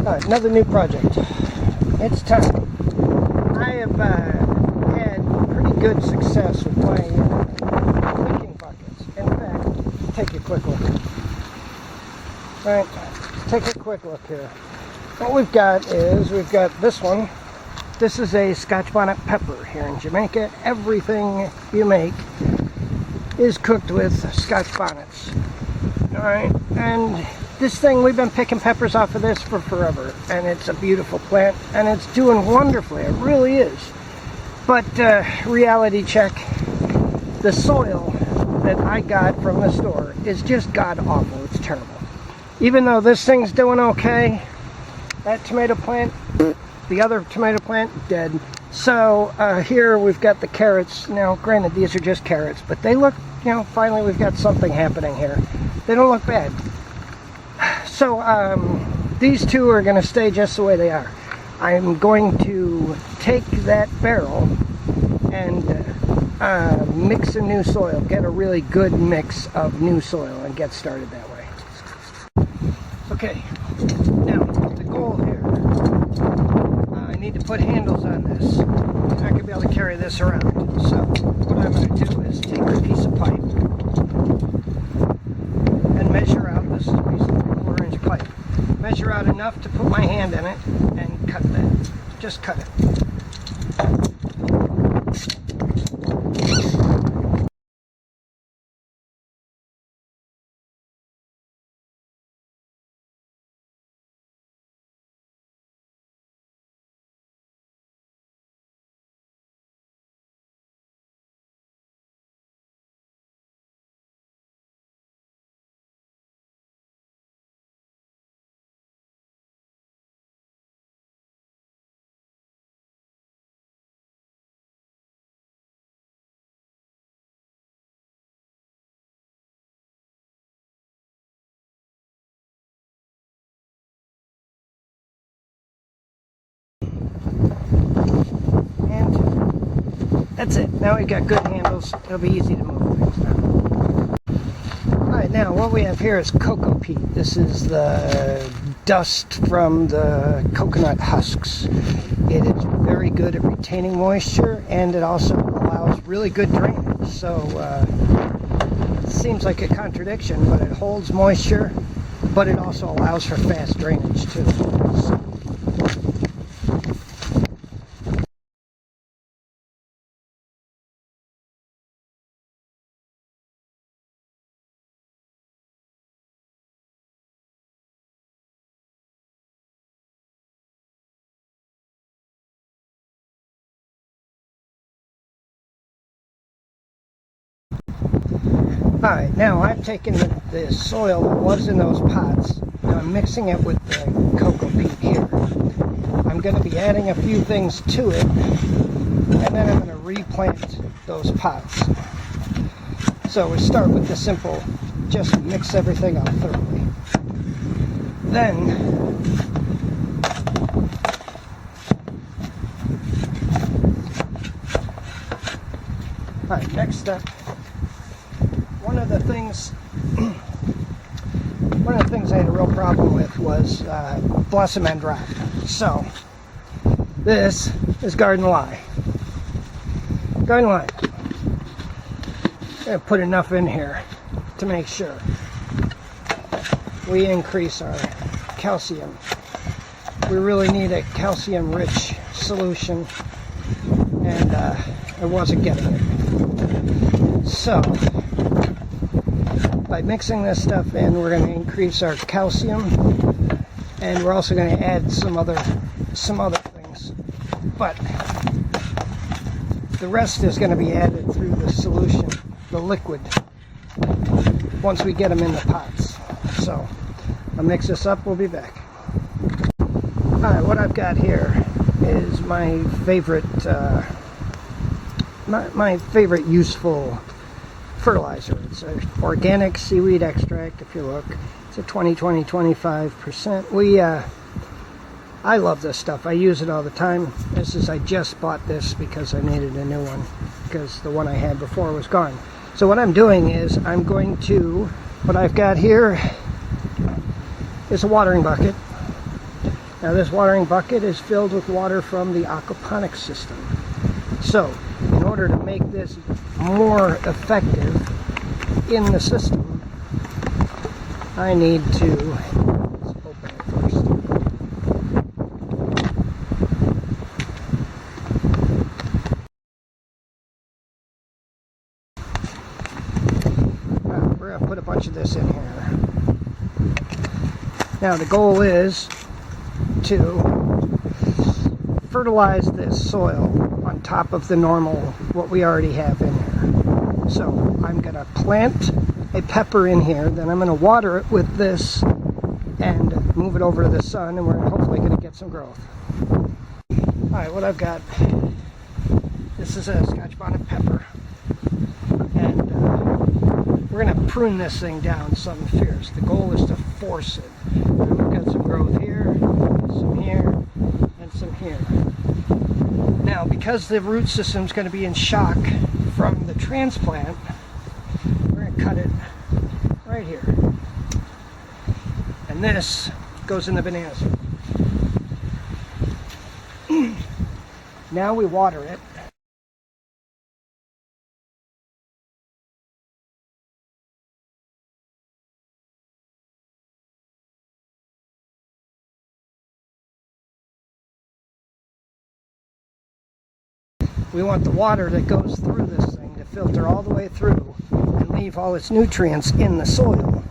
Another new project. It's time. I have had pretty good success with my wicking buckets. In fact, take a quick look. Alright, take a quick look here. What we've got is, we've got this one. This is a Scotch bonnet pepper here in Jamaica. Everything you make is cooked with Scotch bonnets. Alright, and this thing, we've been picking peppers off of this for forever, and it's a beautiful plant, and it's doing wonderfully, it really is. But reality check, the soil that I got from the store is just god-awful. It's terrible. Even though this thing's doing okay, that tomato plant, the other tomato plant, dead. So here we've got the carrots. Now, granted, these are just carrots, but they look, you know, finally we've got something happening here. They don't look bad. So these two are going to stay just the way they are. I'm going to take that barrel and mix some new soil, get a really good mix of new soil, and get started that way. Okay, now the goal here, I need to put handles on this. I'm not going to be able to carry this around. So what I'm going to do is take a piece of pipe and measure out. This is a piece of 3/4-inch pipe. Measure out enough to put my hand in it and cut that. Just cut it. That's it. Now we've got good handles. It'll be easy to move things now. Alright, now what we have here is cocoa peat. This is the dust from the coconut husks. It is very good at retaining moisture, and it also allows really good drainage. So it seems like a contradiction, but it holds moisture, but it also allows for fast drainage too. So, alright, now I've taken the soil that was in those pots, and I'm mixing it with the cocoa peat here. I'm going to be adding a few things to it, and then I'm going to replant those pots. So we start with the simple, just mix everything up thoroughly. Then, alright, next step. One of the things I had a real problem with was blossom end rot. So this is garden lye. Garden lye. I'm going to put enough in here to make sure we increase our calcium. We really need a calcium-rich solution, and I wasn't getting it. So by mixing this stuff in, we're going to increase our calcium, and we're also going to add some other things. But the rest is going to be added through the solution, the liquid, once we get them in the pots. So I'll mix this up. We'll be back. Alright, what I've got here is my favorite my favorite useful fertilizer. It's an organic seaweed extract. If you look, it's a 25%. I love this stuff. I use it all the time. I just bought this because I needed a new one, because the one I had before was gone. So what I'm doing is what I've got here is a watering bucket. Now this watering bucket is filled with water from the aquaponics system. So in order to make this more effective in the system, I need to, let's open it first. We're going to put a bunch of this in here. Now the goal is to fertilize this soil on top of the normal, what we already have in here. So I'm going to plant a pepper in here, then I'm going to water it with this and move it over to the sun, and we're hopefully going to get some growth. Alright, what I've got, this is a Scotch bonnet pepper, and we're going to prune this thing down something fierce. The goal is to force it. And we've got some growth here, some here, and some here. Now, because the root system is going to be in shock from the transplant, we're going to cut it right here. And this goes in the banana soil. Now we water it. We want the water that goes through this thing to filter all the way through and leave all its nutrients in the soil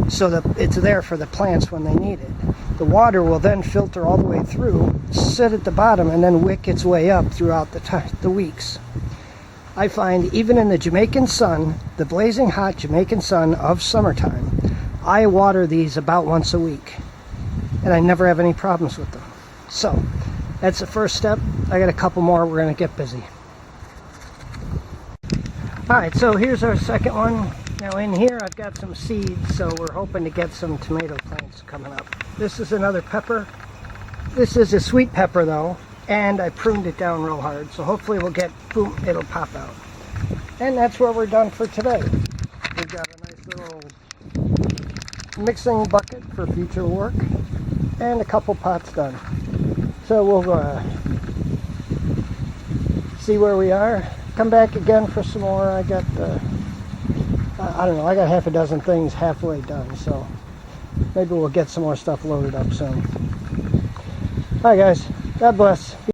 so that it's there for the plants when they need it. The water will then filter all the way through, sit at the bottom, and then wick its way up throughout the weeks. I find even in the Jamaican sun, the blazing hot Jamaican sun of summertime, I water these about once a week, and I never have any problems with them. So that's the first step. I got a couple more. We're going to get busy. Alright, so here's our second one. Now in here I've got some seeds, so we're hoping to get some tomato plants coming up. This is another pepper. This is a sweet pepper though, and I pruned it down real hard, so hopefully we'll get, boom, it'll pop out. And that's where we're done for today. We've got a nice little mixing bucket for future work, and a couple pots done. So we'll see where we are. Come back again for some more. I got, I don't know, I got half a dozen things halfway done, so maybe we'll get some more stuff loaded up soon. Alright guys, God bless.